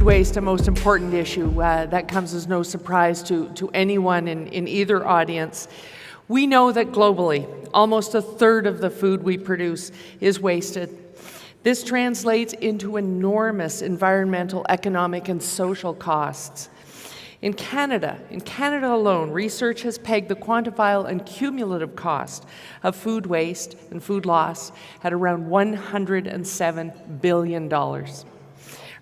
food waste a most important issue. That comes as no surprise to anyone in either audience. We know that globally, almost a third of the food we produce is wasted. This translates into enormous environmental, economic, and social costs. In Canada alone, research has pegged the quantifiable and cumulative cost of food waste and food loss at around $107 billion.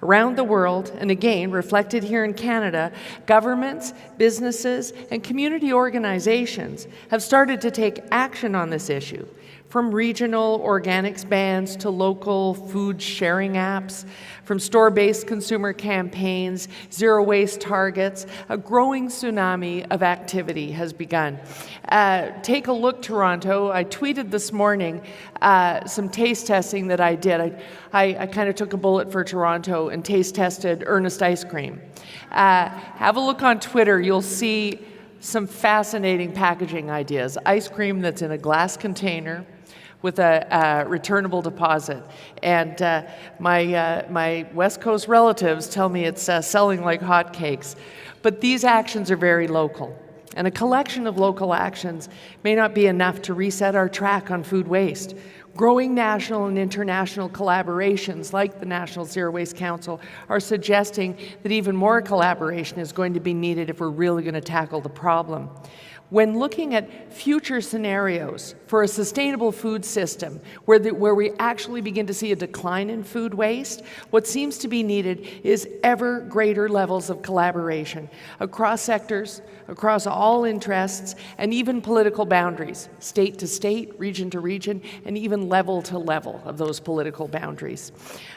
Around the world, and again reflected here in Canada, governments, businesses, and community organizations have started to take action on this issue, from regional organics bans to local food sharing apps, from store-based consumer campaigns, zero waste targets. A growing tsunami of activity has begun. Take a look, Toronto. I tweeted this morning some taste testing that I did. I kind of took a bullet for Toronto and taste tested Ernest ice cream. Have a look on Twitter. You'll see some fascinating packaging ideas. Ice cream that's in a glass container with a returnable deposit. And my West Coast relatives tell me it's selling like hotcakes. But these actions are very local. And a collection of local actions may not be enough to reset our track on food waste. Growing national and international collaborations like the National Zero Waste Council are suggesting that even more collaboration is going to be needed if we're really going to tackle the problem. When looking at future scenarios for a sustainable food system where we actually begin to see a decline in food waste, what seems to be needed is ever greater levels of collaboration across sectors, across all interests, and even political boundaries, state to state, region to region, and even level to level of those political boundaries.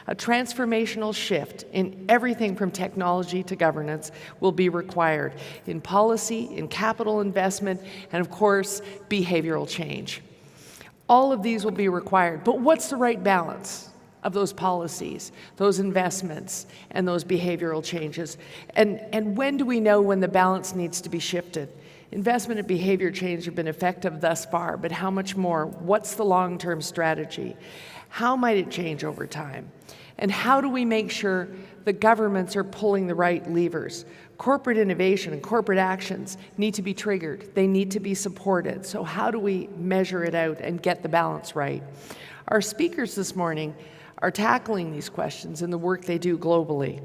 A transformational shift in everything from technology to governance will be required in policy, in capital investment, and of course, behavioral change. All of these will be required, but what's the right balance of those policies, those investments, and those behavioral changes? And when do we know when the balance needs to be shifted? Investment and behavior change have been effective thus far, but how much more? What's the long-term strategy? How might it change over time? And how do we make sure the governments are pulling the right levers? Corporate innovation and corporate actions need to be triggered. They need to be supported. So how do we measure it out and get the balance right? Our speakers this morning are tackling these questions in the work they do globally.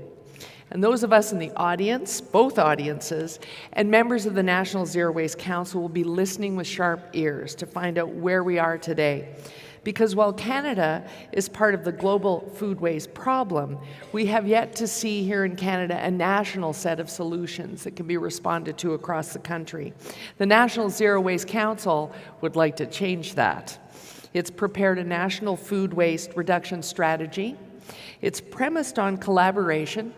And those of us in the audience, both audiences, and members of the National Zero Waste Council will be listening with sharp ears to find out where we are today. Because while Canada is part of the global food waste problem, we have yet to see here in Canada a national set of solutions that can be responded to across the country. The National Zero Waste Council would like to change that. It's prepared a national food waste reduction strategy. It's premised on collaboration,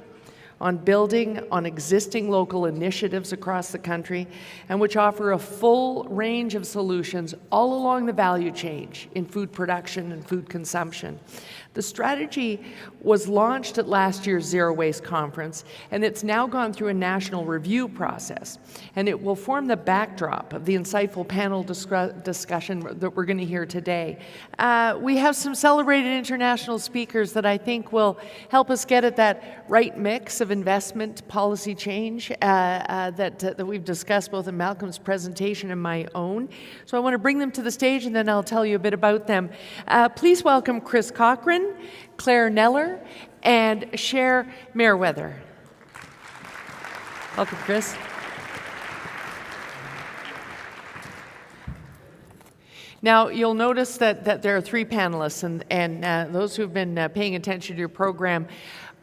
on building on existing local initiatives across the country, and which offer a full range of solutions all along the value chain in food production and food consumption. The strategy was launched at last year's Zero Waste Conference, and it's now gone through a national review process, and it will form the backdrop of the insightful panel discussion that we're going to hear today. We have some celebrated international speakers that I think will help us get at that right mix of investment policy change that we've discussed both in Malcolm's presentation and my own. So I want to bring them to the stage, and then I'll tell you a bit about them. Please welcome Chris Cochran, Claire Kneller, and Cher Mereweather. Welcome, Chris. Now, you'll notice that there are three panelists, and those who've been paying attention to your program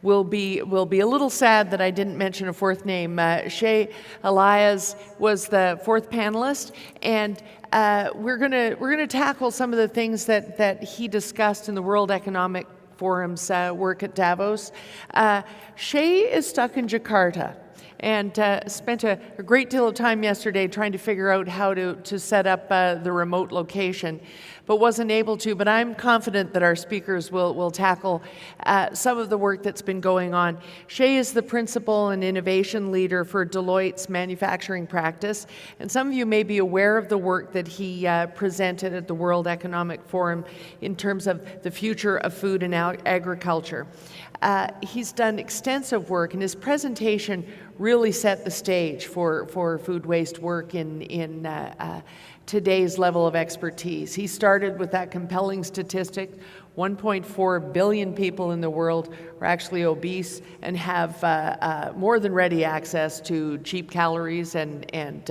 will be a little sad that I didn't mention a fourth name. Shay Elias was the fourth panelist, and we're gonna tackle some of the things that he discussed in the World Economic Forum's work at Davos. Shay is stuck in Jakarta and spent a great deal of time yesterday trying to figure out how to set up the remote location. but wasn't able to. But I'm confident that our speakers will tackle some of the work that's been going on. Shay is the principal and innovation leader for Deloitte's manufacturing practice, and some of you may be aware of the work that he presented at the World Economic Forum in terms of the future of food and agriculture. He's done extensive work, and his presentation really set the stage for food waste work in today's level of expertise. He started with that compelling statistic: 1.4 billion people in the world are actually obese and have more than ready access to cheap calories and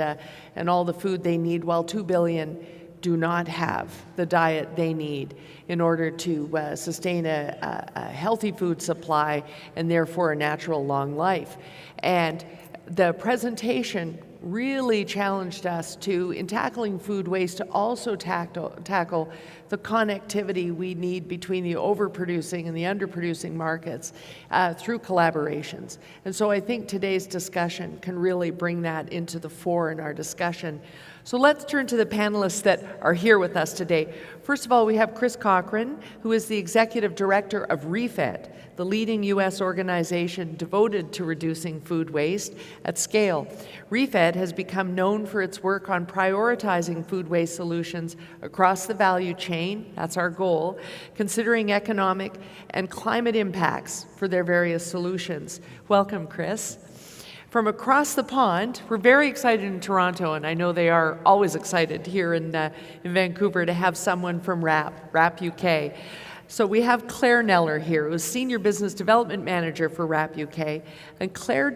all the food they need, while 2 billion do not have the diet they need in order to sustain a healthy food supply and therefore a natural long life. And the presentation really challenged us to, in tackling food waste, to also tackle the connectivity we need between the overproducing and the underproducing markets through collaborations. And so I think today's discussion can really bring that into the fore in our discussion. So let's turn to the panelists that are here with us today. First of all, we have Chris Cochran, who is the Executive Director of REFED, the leading U.S. organization devoted to reducing food waste at scale. REFED has become known for its work on prioritizing food waste solutions across the value chain, that's our goal, considering economic and climate impacts for their various solutions. Welcome, Chris. From across the pond, we're very excited in Toronto, and I know they are always excited here in Vancouver to have someone from RAP UK. So we have Claire Kneller here, who's Senior Business Development Manager for RAP UK, and Claire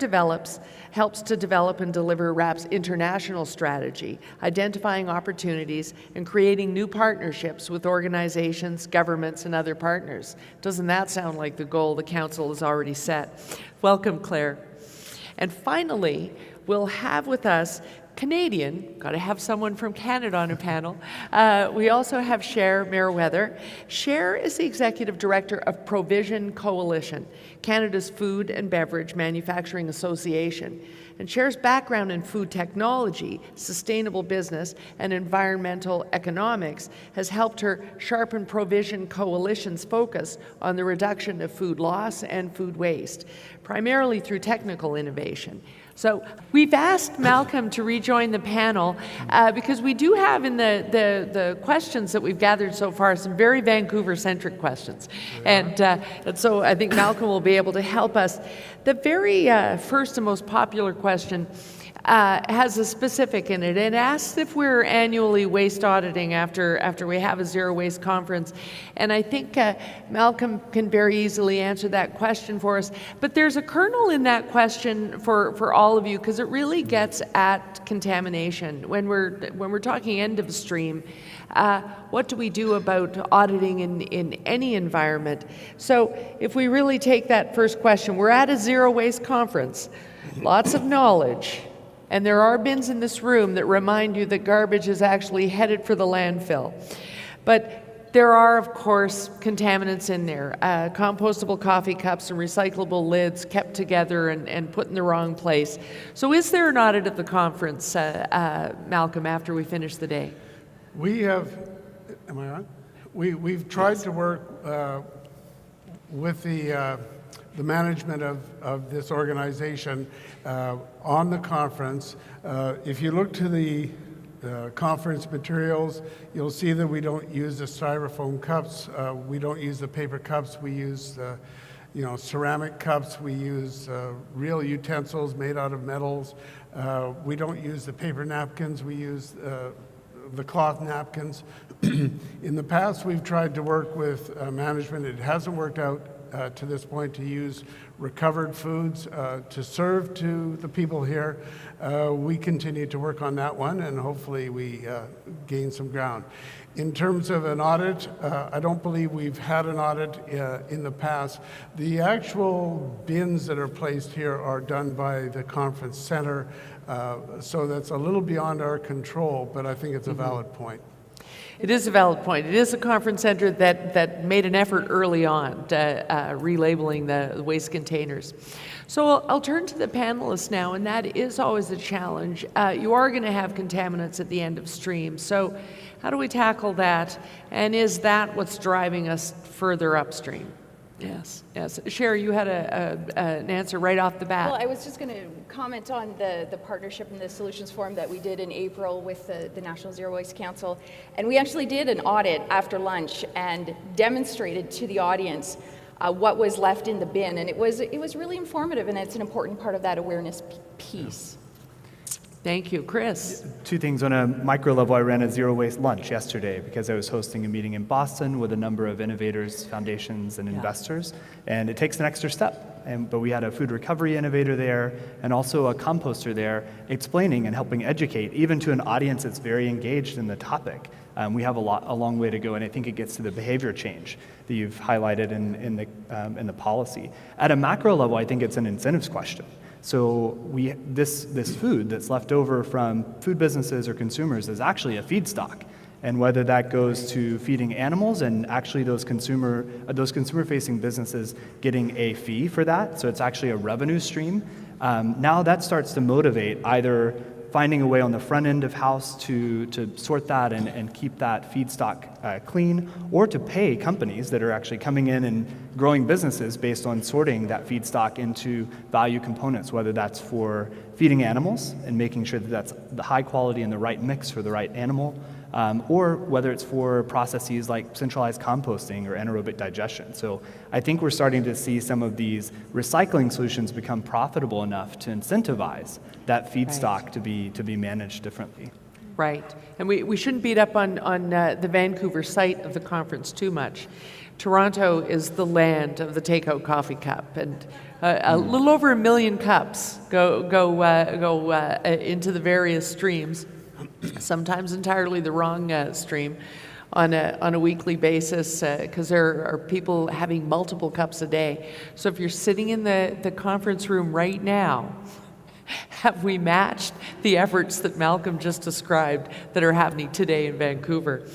helps to develop and deliver RAP's international strategy, identifying opportunities and creating new partnerships with organizations, governments, and other partners. Doesn't that sound like the goal the Council has already set? Welcome, Claire. And finally, we'll have with us Canadian, got to have someone from Canada on a panel. We also have Cher Mereweather. Cher is the Executive Director of PROMISION Coalition, Canada's food and beverage manufacturing association. And Cher's background in food technology, sustainable business, and environmental economics has helped her sharpen PROMISION Coalition's focus on the reduction of food loss and food waste, primarily through technical innovation. So we've asked Malcolm to rejoin the panel because we do have in the questions that we've gathered so far some very Vancouver-centric questions. And so I think Malcolm will be able to help us. The very first and most popular question has a specific in it. It asks if we're annually waste auditing after we have a zero waste conference. And I think Malcolm can very easily answer that question for us. But there's a kernel in that question for all of you, because it really gets at contamination. When we're talking end of stream, what do we do about auditing in any environment? So if we really take that first question, we're at a zero waste conference, lots of knowledge. And there are bins in this room that remind you that garbage is actually headed for the landfill. But there are, of course, contaminants in there. Compostable coffee cups and recyclable lids kept together and put in the wrong place. So is there an audit of the conference, Malcolm, after we finish the day? We have, am I on? We've tried to work with the management of this organization on the conference. If you look to the conference materials, you'll see that we don't use the styrofoam cups, we don't use the paper cups, we use ceramic cups, we use real utensils made out of metals, we don't use the paper napkins, we use the cloth napkins. In the past, we've tried to work with management. It hasn't worked out to this point to use recovered foods to serve to the people here. We continue to work on that one, and hopefully we gain some ground. In terms of an audit, I don't believe we've had an audit in the past. The actual bins that are placed here are done by the conference center, so that's a little beyond our control, but I think it's a valid point. It is a valid point. It is a conference center that made an effort early on to relabeling the waste containers. So I'll turn to the panelists now, and that is always a challenge. You are going to have contaminants at the end of stream. So how do we tackle that? And is that what's driving us further upstream? Yes. Cher, you had an answer right off the bat. Well, I was just going to comment on the partnership and the solutions forum that we did in April with the National Zero Waste Council. And we actually did an audit after lunch and demonstrated to the audience what was left in the bin. And it was really informative, and it's an important part of that awareness piece. Thank you. Chris? Two things. On a micro level, I ran a zero waste lunch yesterday because I was hosting a meeting in Boston with a number of innovators, foundations, and investors. And it takes an extra step. But we had a food recovery innovator there and also a composter there explaining and helping educate, even to an audience that's very engaged in the topic. We have a long way to go, and I think it gets to the behavior change that you've highlighted in the policy. At a macro level, I think it's an incentives question. So this food that's left over from food businesses or consumers is actually a feedstock. And whether that goes to feeding animals and actually those consumer-facing businesses getting a fee for that, so it's actually a revenue stream, now that starts to motivate either finding a way on the front end of house to sort that and keep that feedstock clean, or to pay companies that are actually coming in and growing businesses based on sorting that feedstock into value components, whether that's for feeding animals and making sure that that's the high quality and the right mix for the right animal, or whether it's for processes like centralized composting or anaerobic digestion. So I think we're starting to see some of these recycling solutions become profitable enough to incentivize that feedstock to be managed differently. Right. And we shouldn't beat up on the Vancouver site of the conference too much. Toronto is the land of the takeout coffee cup, and a little over 1 million cups go into the various streams, sometimes entirely the wrong stream, on a weekly basis, because there are people having multiple cups a day. So if you're sitting in the conference room right now, have we matched the efforts that Malcolm just described that are happening today in Vancouver?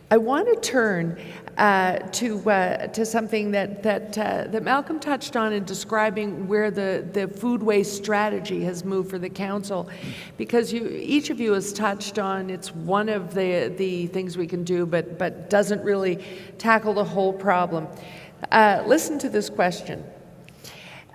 I want to turn to something that Malcolm touched on in describing where the food waste strategy has moved for the council, because each of you has touched on it's one of the things we can do, but doesn't really tackle the whole problem. Listen to this question.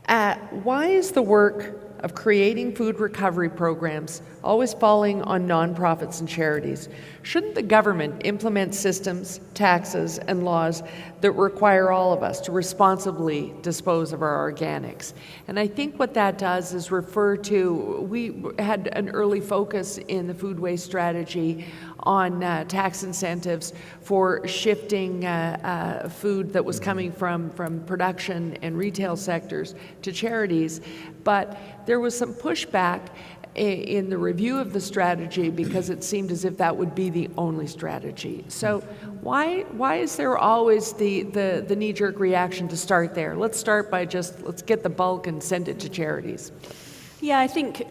Why is the work of creating food recovery programs always falling on nonprofits and charities? Shouldn't the government implement systems, taxes, and laws that require all of us to responsibly dispose of our organics? And I think what that does is refer to, we had an early focus in the food waste strategy on tax incentives for shifting food that was coming from production and retail sectors to charities, but there was some pushback in the review of the strategy because it seemed as if that would be the only strategy. So why is there always the knee-jerk reaction to start there? Let's start by let's get the bulk and send it to charities. Yeah, I think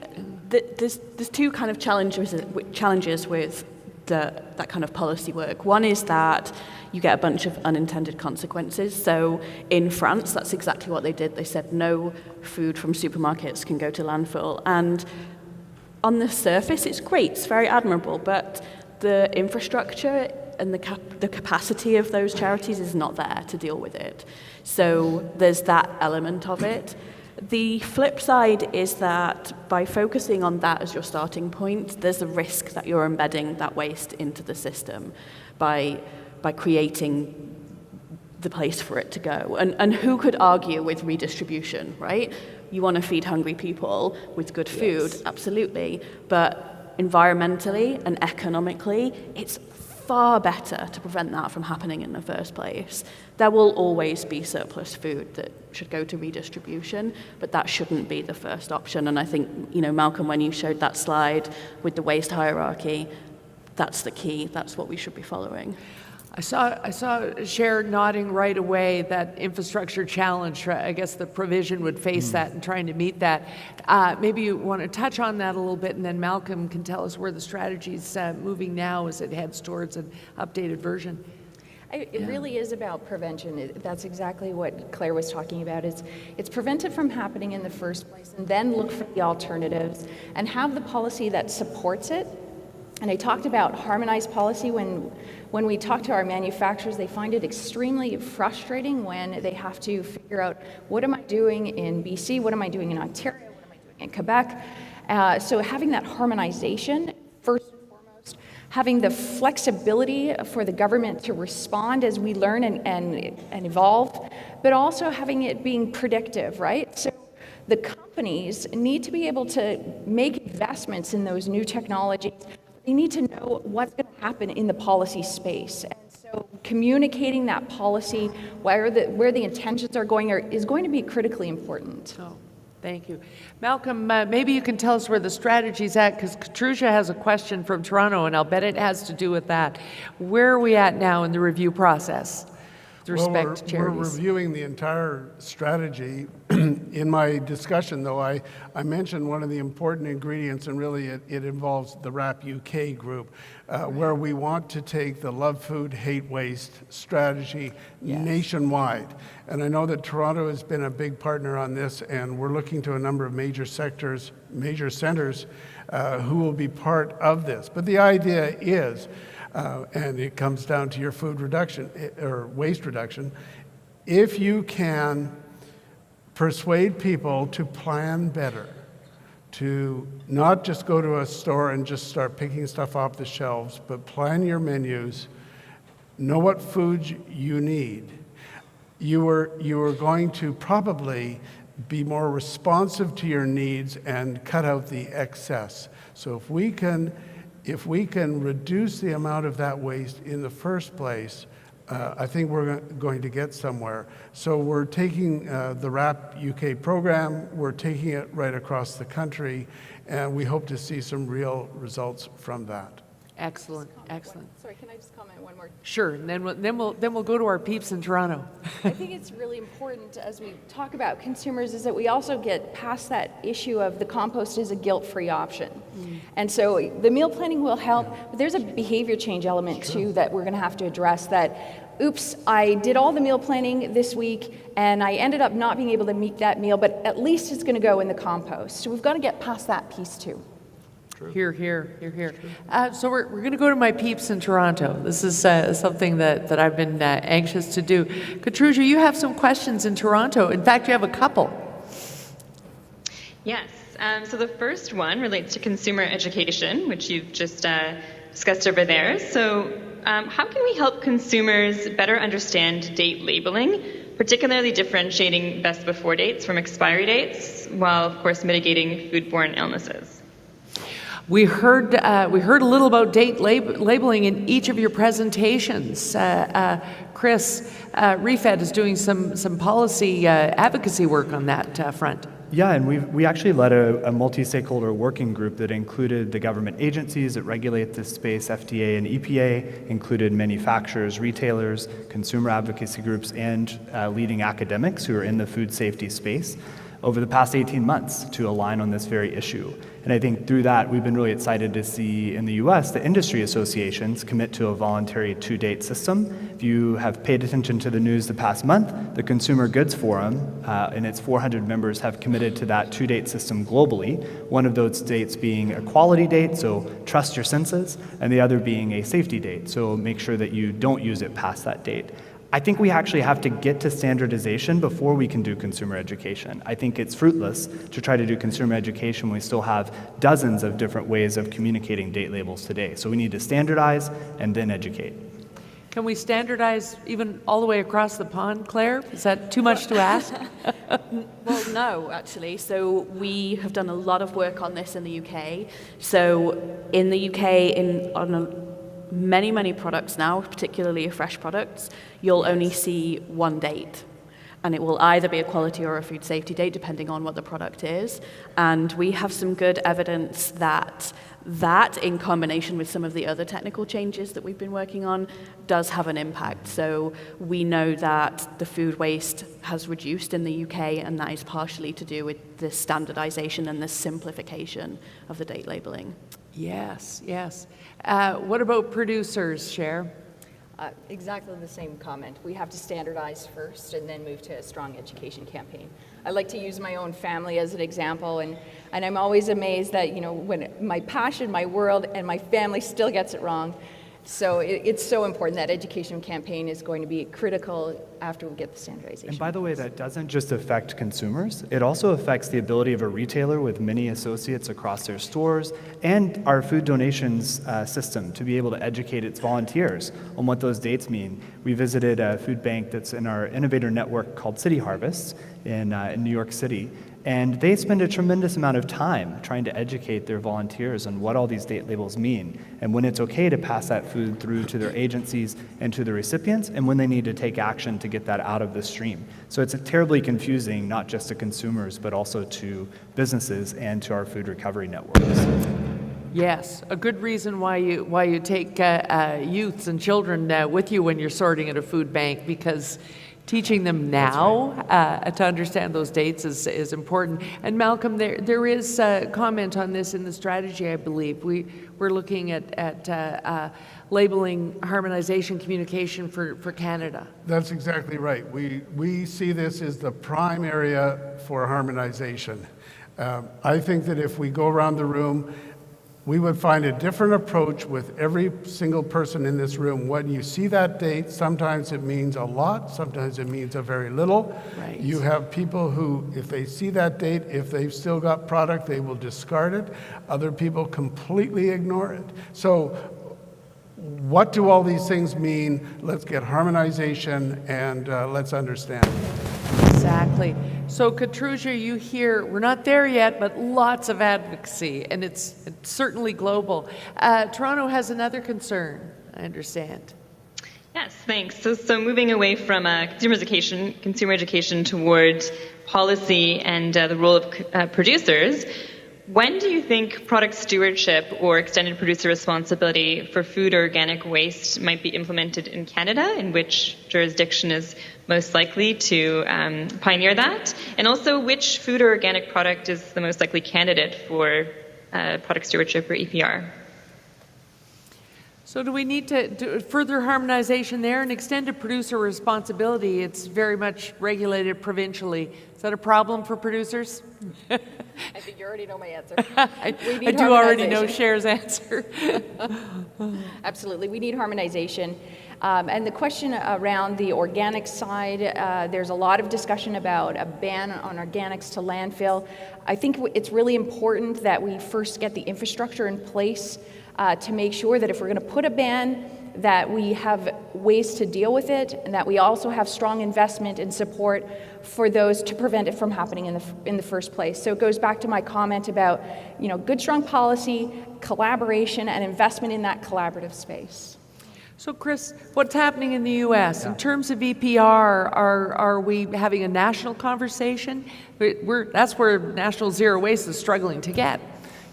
that there's two kind of challenges with that kind of policy work. One is that you get a bunch of unintended consequences. So in France, that's exactly what they did. They said no food from supermarkets can go to landfill. And on the surface, it's great, it's very admirable, but the infrastructure and the capacity of those charities is not there to deal with it. So there's that element of it. The flip side is that by focusing on that as your starting point, there's a risk that you're embedding that waste into the system by creating the place for it to go. And who could argue with redistribution, right? You want to feed hungry people with good food, yes, absolutely. But environmentally and economically, it's far better to prevent that from happening in the first place. There will always be surplus food that should go to redistribution, but that shouldn't be the first option. And I think, Malcolm, when you showed that slide with the waste hierarchy, that's the key. That's what we should be following. I saw Cher nodding right away that infrastructure challenge. I guess the provision would face that and trying to meet that. Maybe you want to touch on that a little bit, and then Malcolm can tell us where the strategy's moving now as it heads towards an updated version. It really is about prevention. That's exactly what Claire was talking about. It's prevent it from happening in the first place, and then look for the alternatives and have the policy that supports it. And I talked about harmonized policy. When we talk to our manufacturers, they find it extremely frustrating when they have to figure out, what am I doing in BC? What am I doing in Ontario? What am I doing in Quebec? So having that harmonization, first and foremost, having the flexibility for the government to respond as we learn and evolve, but also having it being predictive, right? So the companies need to be able to make investments in those new technologies. They need to know what's going to happen in the policy space. And so communicating that policy, where the intentions are going, is going to be critically important. Oh, thank you. Malcolm, maybe you can tell us where the strategy's at, because Katrusia has a question from Toronto, and I'll bet it has to do with that. Where are we at now in the review process with respect to charities? We're reviewing the entire strategy. In my discussion, though, I mentioned one of the important ingredients, and really it involves the WRAP UK group, where we want to take the Love Food, Hate Waste strategy nationwide. And I know that Toronto has been a big partner on this, and we're looking to a number of major centers who will be part of this. But the idea is, and it comes down to your food reduction or waste reduction, if you can persuade people to plan better, to not just go to a store and just start picking stuff off the shelves, but plan your menus, know what foods you need, you are going to probably be more responsive to your needs and cut out the excess. So if we can reduce the amount of that waste in the first place, I think we're going to get somewhere. So we're taking the WRAP UK program, we're taking it right across the country, and we hope to see some real results from that. Excellent, excellent. Sorry, can I just comment one more? Sure, and then we'll go to our peeps in Toronto. I think it's really important as we talk about consumers is that we also get past that issue of the compost is a guilt-free option. And so the meal planning will help, but there's a behavior change element too that we're going to have to address that, oops, I did all the meal planning this week and I ended up not being able to meet that meal, but at least it's going to go in the compost. So we've got to get past that piece too. Here, here, here, here. So we're going to go to my peeps in Toronto. This is something that I've been anxious to do. Katrusia, you have some questions in Toronto. In fact, you have a couple. Yes. So the first one relates to consumer education, which you've just discussed over there. So how can we help consumers better understand date labeling, particularly differentiating best before dates from expiry dates, while, of course, mitigating foodborne illnesses? We heard a little about date labeling in each of your presentations. Chris, REFED is doing some policy advocacy work on that front. Yeah, and we actually led a multi-stakeholder working group that included the government agencies that regulate this space, FDA and EPA, included manufacturers, retailers, consumer advocacy groups, and leading academics who are in the food safety space over the past 18 months to align on this very issue. And I think through that, we've been really excited to see in the US, the industry associations commit to a voluntary two-date system. If you have paid attention to the news the past month, the Consumer Goods Forum and its 400 members have committed to that two-date system globally, one of those dates being a quality date, so trust your senses, and the other being a safety date, so make sure that you don't use it past that date. I think we actually have to get to standardization before we can do consumer education. I think it's fruitless to try to do consumer education when we still have dozens of different ways of communicating date labels today. So we need to standardize and then educate. Can we standardize even all the way across the pond, Claire? Is that too much to ask? Well, no, actually. So we have done a lot of work on this in the UK. So in the UK, many products now, particularly fresh products, you'll only see one date. and it will either be a quality or a food safety date, depending on what the product is. And we have some good evidence that in combination with some of the other technical changes that we've been working on, does have an impact. So we know that the food waste has reduced in the UK, and that is partially to do with the standardization and the simplification of the date labeling. Yes, yes. What about producers, Cher? Exactly the same comment. We have to standardize first and then move to a strong education campaign. I like to use my own family as an example, and I'm always amazed that, when my passion, my world, and my family still gets it wrong. So it's so important. That education campaign is going to be critical after we get the standardization. And by the way, that doesn't just affect consumers. It also affects the ability of a retailer with many associates across their stores and our food donations system to be able to educate its volunteers on what those dates mean. We visited a food bank that's in our innovator network called City Harvest in New York City. And they spend a tremendous amount of time trying to educate their volunteers on what all these date labels mean, and when it's okay to pass that food through to their agencies and to the recipients, and when they need to take action to get that out of the stream. So it's terribly confusing, not just to consumers, but also to businesses and to our food recovery networks. Yes, a good reason why you take youths and children with you when you're sorting at a food bank, because teaching them now to understand those dates is important. And Malcolm, there is a comment on this in the strategy, I believe. We're looking at labeling harmonization communication for Canada. That's exactly right. We see this as the prime area for harmonization. I think that if we go around the room, we would find a different approach with every single person in this room. When you see that date, sometimes it means a lot, sometimes it means a very little. Right. You have people who, if they see that date, if they've still got product, they will discard it. Other people completely ignore it. So what do all these things mean? Let's get harmonization and let's understand. Exactly. So, Katruja, you hear, we're not there yet, but lots of advocacy, and it's certainly global. Toronto has another concern, I understand. Yes, thanks. So moving away from consumer education toward policy and the role of producers, when do you think product stewardship or extended producer responsibility for food or organic waste might be implemented in Canada, and which jurisdiction is most likely to pioneer that? And also, which food or organic product is the most likely candidate for product stewardship or EPR? So do we need to do further harmonization there? And extended producer responsibility, it's very much regulated provincially. Is that a problem for producers? I think you already know my answer. I do already know Cher's answer. Absolutely, we need harmonization. And the question around the organic side, there's a lot of discussion about a ban on organics to landfill. I think it's really important that we first get the infrastructure in place to make sure that if we're going to put a ban, that we have ways to deal with it, and that we also have strong investment and support for those to prevent it from happening in the first place. So it goes back to my comment about, good, strong policy, collaboration, and investment in that collaborative space. So, Chris, what's happening in the U.S. in terms of EPR? Are we having a national conversation? That's where National Zero Waste is struggling to get.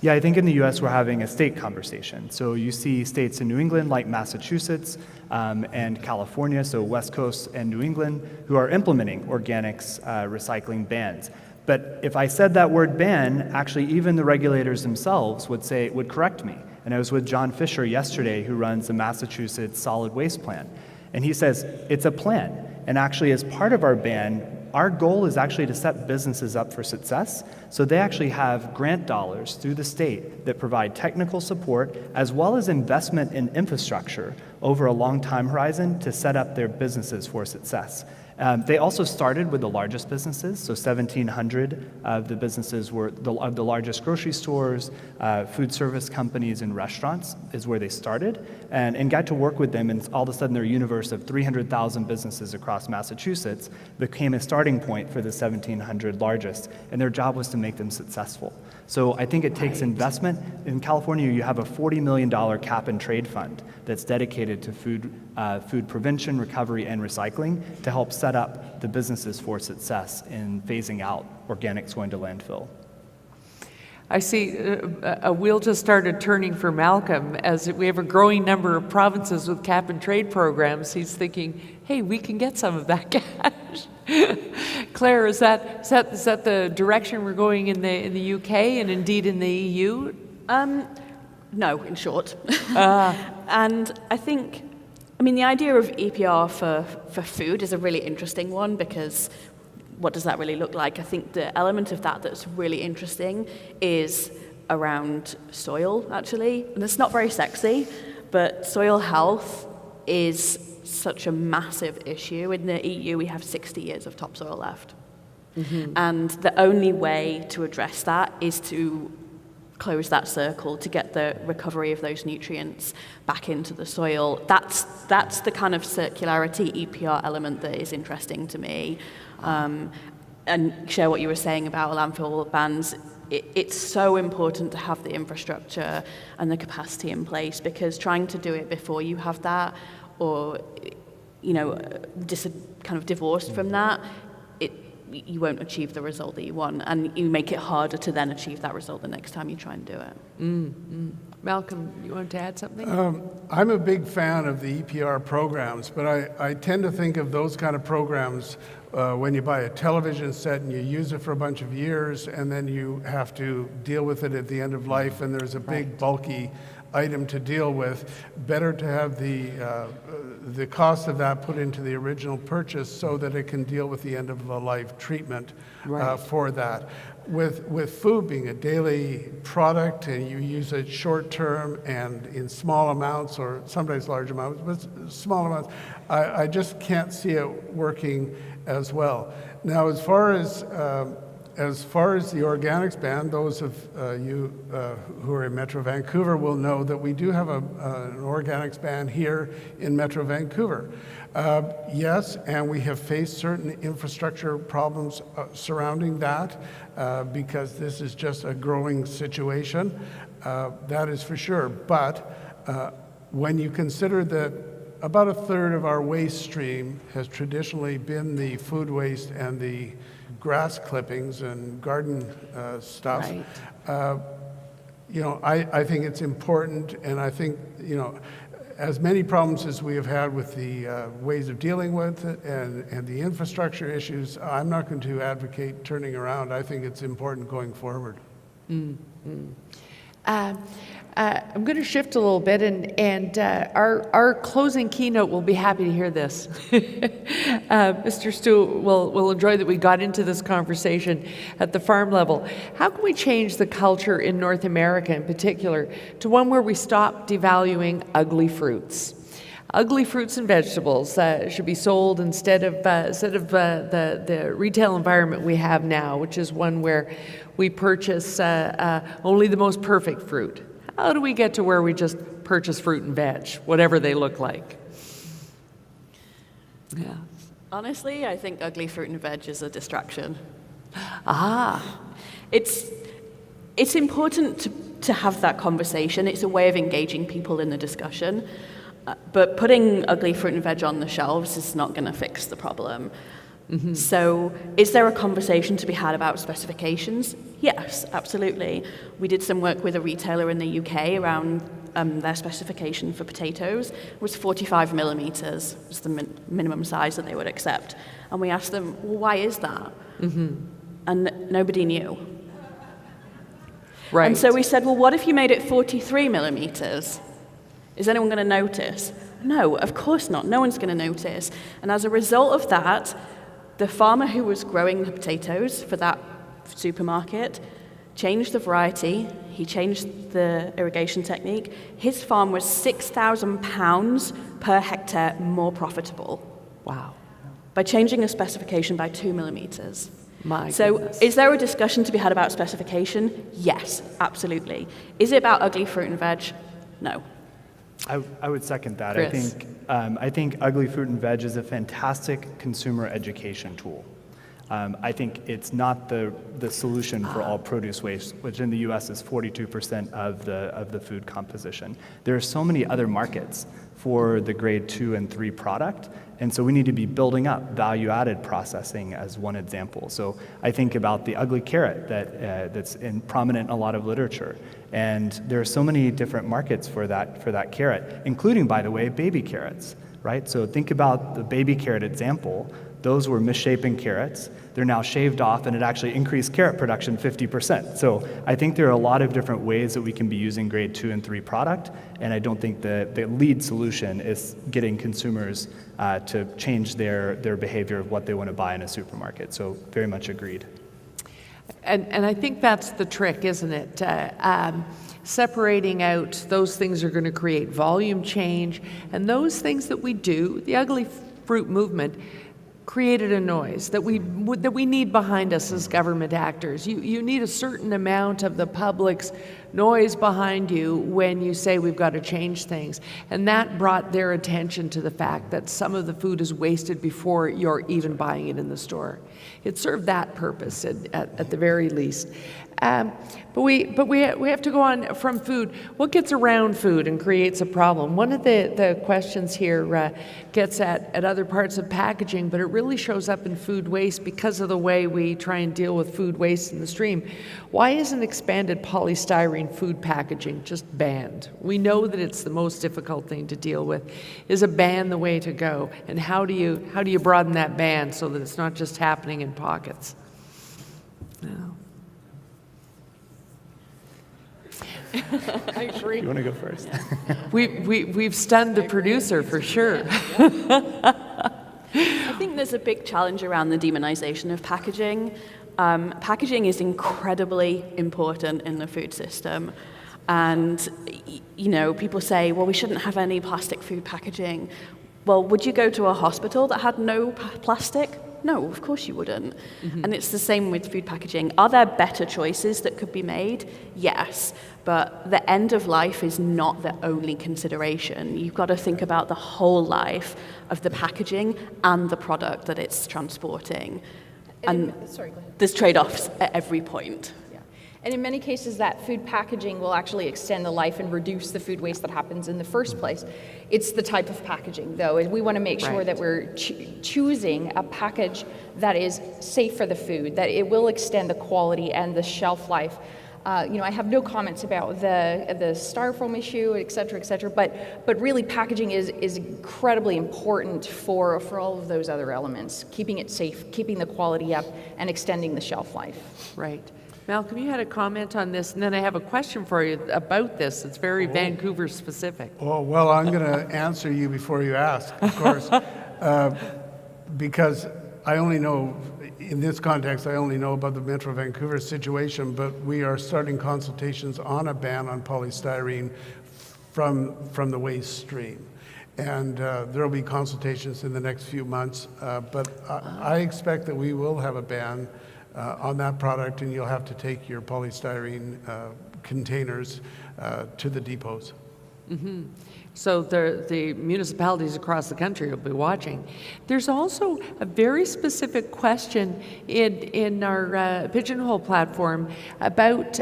Yeah, I think in the U.S. we're having a state conversation. So you see states in New England like Massachusetts and California, so West Coast and New England, who are implementing organics recycling bans. But if I said that word ban, actually even the regulators themselves would correct me. And I was with John Fisher yesterday, who runs the Massachusetts Solid Waste Plan. And he says, it's a plan. And actually, as part of our ban, our goal is actually to set businesses up for success. So they actually have grant dollars through the state that provide technical support as well as investment in infrastructure over a long time horizon to set up their businesses for success. They also started with the largest businesses, so 1,700 of the businesses were the largest grocery stores, food service companies, and restaurants is where they started, and got to work with them, and all of a sudden their universe of 300,000 businesses across Massachusetts became a starting point for the 1,700 largest, and their job was to make them successful. So I think it takes investment. In California, you have a $40 million cap and trade fund that's dedicated to food prevention, recovery, and recycling to help set set up the businesses for success in phasing out organics going to landfill. I see a wheel just started turning for Malcolm. As we have a growing number of provinces with cap and trade programs, he's thinking, hey, we can get some of that cash. Claire, is that the direction we're going in the UK and indeed in the EU? No, in short. And I think, the idea of EPR for food is a really interesting one, because what does that really look like? I think the element of that that's really interesting is around soil, actually. And it's not very sexy, but soil health is such a massive issue. In the EU, we have 60 years of topsoil left. Mm-hmm. And the only way to address that is to close that circle, to get the recovery of those nutrients back into the soil. That's the kind of circularity EPR element that is interesting to me. And Cher, what you were saying about landfill bans, it's so important to have the infrastructure and the capacity in place, because trying to do it before you have that, or kind of divorced from that, you won't achieve the result that you want, and you make it harder to then achieve that result the next time you try and do it. Mm-hmm. Malcolm, you want to add something? I'm a big fan of the EPR programs, but I tend to think of those kind of programs when you buy a television set and you use it for a bunch of years, and then you have to deal with it at the end of life, and there's a big bulky item to deal with. Better to have the cost of that put into the original purchase so that it can deal with the end of the life treatment for that. With food being a daily product, and you use it short term and in small amounts, or sometimes large amounts, but small amounts, I just can't see it working as well. Now, as far as the organics ban, those of you who are in Metro Vancouver will know that we do have an organics ban here in Metro Vancouver. Yes, and we have faced certain infrastructure problems surrounding that because this is just a growing situation. That is for sure. But when you consider that about a third of our waste stream has traditionally been the food waste and the grass clippings and garden stuff. Right. I think it's important, and I think, as many problems as we have had with the ways of dealing with it and the infrastructure issues, I'm not going to advocate turning around. I think it's important going forward. Mm-hmm. I'm going to shift a little bit, and our closing keynote will be happy to hear this. Mr. Stu will enjoy that we got into this conversation at the farm level. How can we change the culture in North America in particular to one where we stop devaluing ugly fruits? Ugly fruits and vegetables should be sold instead of the retail environment we have now, which is one where we purchase only the most perfect fruit. How do we get to where we just purchase fruit and veg, whatever they look like? Yeah. Honestly, I think ugly fruit and veg is a distraction. Ah. It's important to have that conversation. It's a way of engaging people in the discussion. But putting ugly fruit and veg on the shelves is not going to fix the problem. Mm-hmm. So is there a conversation to be had about specifications? Yes, absolutely. We did some work with a retailer in the UK around their specification for potatoes. It was 45 millimeters, was the minimum size that they would accept. And we asked them, well, why is that? Mm-hmm. And nobody knew. Right. And so we said, well, what if you made it 43 millimeters? Is anyone going to notice? No, of course not. No one's going to notice. And as a result of that, the farmer who was growing the potatoes for that supermarket changed the variety, he changed the irrigation technique. His farm was £6,000 per hectare more profitable. Wow. By changing the specification by 2 millimeters. So is there a discussion to be had about specification? Yes, absolutely. Is it about ugly fruit and veg? No. I would second that. Chris. I think ugly fruit and veg is a fantastic consumer education tool. I think it's not the solution for all produce waste, which in the U.S. is 42% of the food composition. There are so many other markets for the grade 2 and 3 product, and so we need to be building up value-added processing as one example. So I think about the ugly carrot that's prominent in a lot of literature, and there are so many different markets for that carrot, including, by the way, baby carrots, right? So think about the baby carrot example. Those were misshapen carrots. They're now shaved off, and it actually increased carrot production 50%. So I think there are a lot of different ways that we can be using grade 2 and 3 product, and I don't think the lead solution is getting consumers to change their behavior of what they want to buy in a supermarket. So very much agreed. And I think that's the trick, isn't it? Separating out those things are going to create volume change, and those things that we do, the ugly fruit movement, created a noise that we need behind us as government actors. You need a certain amount of the public's noise behind you when you say we've got to change things. And that brought their attention to the fact that some of the food is wasted before you're even buying it in the store. It served that purpose at the very least. But we have to go on from food. What gets around food and creates a problem? One of the questions here gets at other parts of packaging, but it really shows up in food waste because of the way we try and deal with food waste in the stream. Why isn't expanded polystyrene food packaging just banned? We know that it's the most difficult thing to deal with. Is a ban the way to go? And how do you broaden that ban so that it's not just happening in pockets? No. I agree. You want to go first? We've stunned the producer for sure. I think there's a big challenge around the demonization of packaging. Packaging is incredibly important in the food system. And, people say, well, we shouldn't have any plastic food packaging. Well, would you go to a hospital that had no plastic? No, of course you wouldn't. Mm-hmm. And it's the same with food packaging. Are there better choices that could be made? Yes. But the end of life is not the only consideration. You've got to think about the whole life of the packaging and the product that it's transporting. And Sorry, go ahead. there's trade-offs at every point. And in many cases, that food packaging will actually extend the life and reduce the food waste that happens in the first place. It's the type of packaging, though. We want to make sure that we're choosing a package that is safe for the food, that it will extend the quality and the shelf life. I have no comments about the styrofoam issue, et cetera, but really packaging is incredibly important for all of those other elements, keeping it safe, keeping the quality up, and extending the shelf life. Right. Malcolm, you had a comment on this, and then I have a question for you about this. It's very Vancouver specific. Oh, well, I'm going to answer you before you ask, of course, because I only know, in this context, I only know about the Metro Vancouver situation, but we are starting consultations on a ban on polystyrene from the waste stream. And there will be consultations in the next few months, but I expect that we will have a ban on that product, and you'll have to take your polystyrene containers to the depots. Mm-hmm. So the municipalities across the country will be watching. There's also a very specific question in our Pigeonhole platform about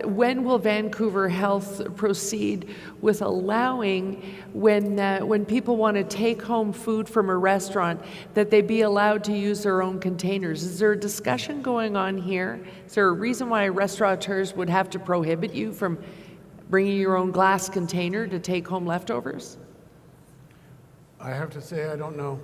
when will Vancouver Health proceed with allowing when people want to take home food from a restaurant that they be allowed to use their own containers. Is there a discussion going on here? Is there a reason why restaurateurs would have to prohibit you from bringing your own glass container to take home leftovers? I have to say I don't know.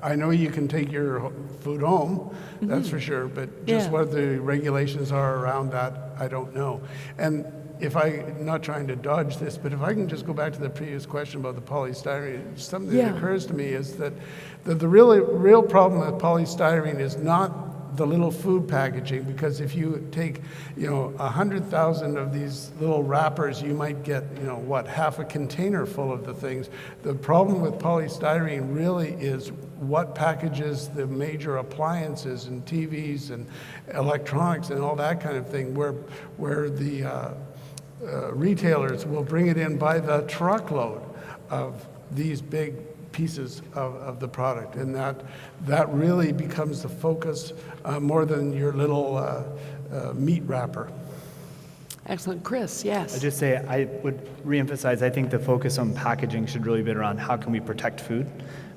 I know you can take your food home, that's for sure, but just what the regulations are around that, I don't know. And I'm not trying to dodge this, but if I can just go back to the previous question about the polystyrene, something that occurs to me is that the real problem with polystyrene is not the little food packaging, because if you take 100,000 of these little wrappers, you might get half a container full of the things. The problem with polystyrene really is what packages the major appliances and TVs and electronics and all that kind of thing, where the retailers will bring it in by the truckload of these big pieces of the product, and that really becomes the focus more than your little meat wrapper. Excellent. Chris, yes. I just say I would reemphasize, I think the focus on packaging should really be around how can we protect food.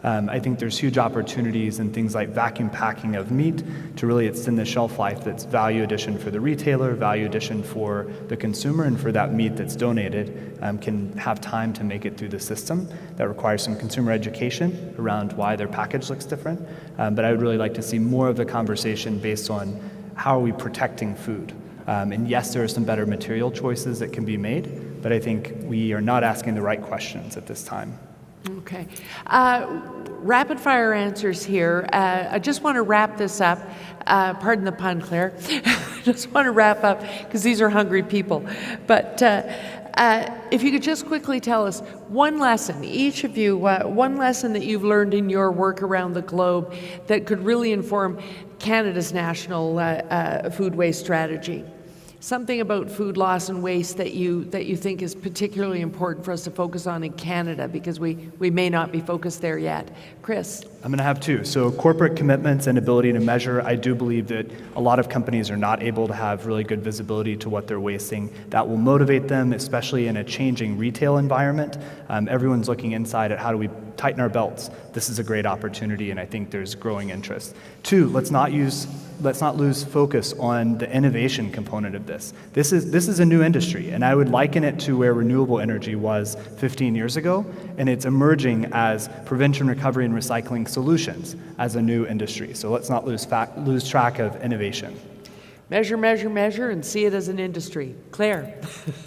I think there's huge opportunities in things like vacuum packing of meat to really extend the shelf life that's value addition for the retailer, value addition for the consumer, and for that meat that's donated can have time to make it through the system. That requires some consumer education around why their package looks different. But I would really like to see more of the conversation based on how are we protecting food. And yes, there are some better material choices that can be made, but I think we are not asking the right questions at this time. Okay. Rapid fire answers here. I just want to wrap this up. Pardon the pun, Claire. I just want to wrap up because these are hungry people. But if you could just quickly tell us one lesson, each of you, one lesson that you've learned in your work around the globe that could really inform Canada's national food waste strategy. Something about food loss and waste that you think is particularly important for us to focus on in Canada, because we may not be focused there yet. Chris? I'm going to have two. So corporate commitments and ability to measure. I do believe that a lot of companies are not able to have really good visibility to what they're wasting. That will motivate them, especially in a changing retail environment. Everyone's looking inside at how do we tighten our belts. This is a great opportunity, and I think there's growing interest. Two, let's not lose focus on the innovation component of this. This is a new industry, and I would liken it to where renewable energy was 15 years ago, and it's emerging as prevention, recovery, and recycling solutions as a new industry. So let's not lose track of innovation. Measure, measure, measure, and see it as an industry. Claire?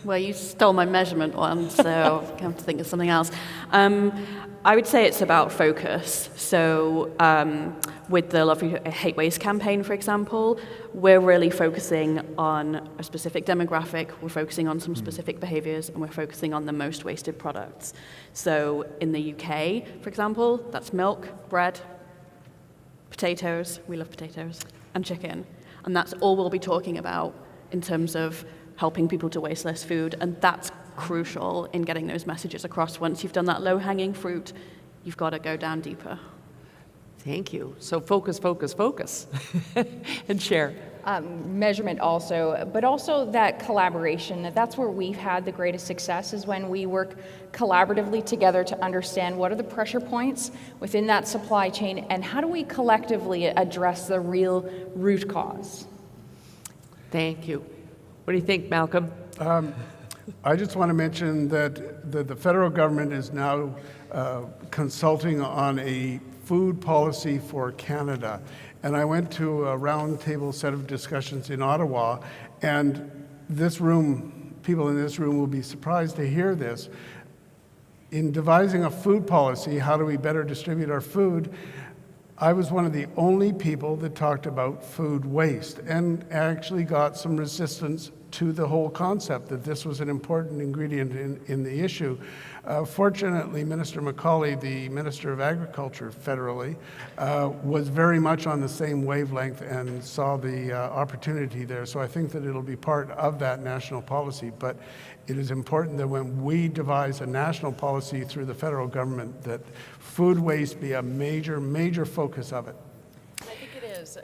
Well, you stole my measurement one, so I have to think of something else. I would say it's about focus. So with the Love Food Hate Waste campaign, for example, we're really focusing on a specific demographic, we're focusing on some specific behaviors, and we're focusing on the most wasted products. So in the UK, for example, that's milk, bread, potatoes, we love potatoes, and chicken. And that's all we'll be talking about in terms of helping people to waste less food. And that's crucial in getting those messages across. Once you've done that low-hanging fruit, you've got to go down deeper. Thank you. So focus, focus, focus. And Cher? Measurement also, but also that collaboration. That's where we've had the greatest success, is when we work collaboratively together to understand what are the pressure points within that supply chain and how do we collectively address the real root cause. Thank you. What do you think, Malcolm? I just want to mention that the federal government is now consulting on a food policy for Canada. And I went to a roundtable set of discussions in Ottawa, and people in this room will be surprised to hear this. In devising a food policy, how do we better distribute our food, I was one of the only people that talked about food waste, and actually got some resistance to the whole concept that this was an important ingredient in the issue. Fortunately, Minister McCauley, the Minister of Agriculture federally, was very much on the same wavelength and saw the opportunity there. So I think that it'll be part of that national policy. But it is important that when we devise a national policy through the federal government, that food waste be a major, major focus of it. I think it is.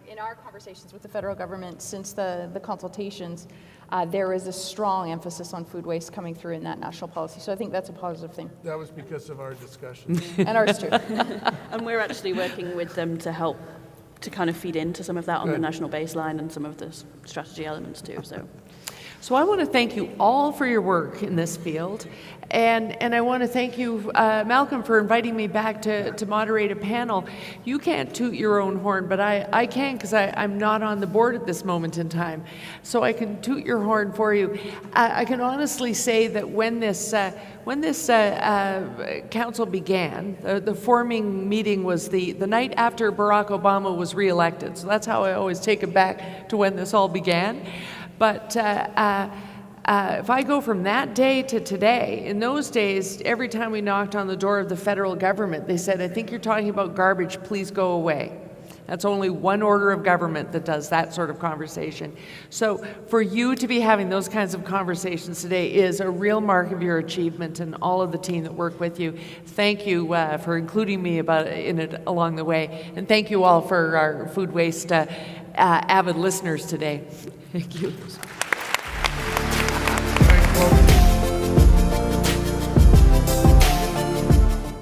In our conversations with the federal government since the consultations, there is a strong emphasis on food waste coming through in that national policy. So I think that's a positive thing. That was because of our discussions. And ours too. And we're actually working with them to help to kind of feed into some of that on the national baseline and some of the strategy elements too. So I want to thank you all for your work in this field. And I want to thank you, Malcolm, for inviting me back to moderate a panel. You can't toot your own horn, but I can, because I'm not on the board at this moment in time. So I can toot your horn for you. I can honestly say that when this council began, the forming meeting was the night after Barack Obama was reelected. So that's how I always take it back to when this all began. But if I go from that day to today, in those days, every time we knocked on the door of the federal government, they said, "I think you're talking about garbage, please go away." That's only one order of government that does that sort of conversation. So for you to be having those kinds of conversations today is a real mark of your achievement and all of the team that work with you. Thank you for including me in it along the way. And thank you all for our food waste avid listeners today. Thank you.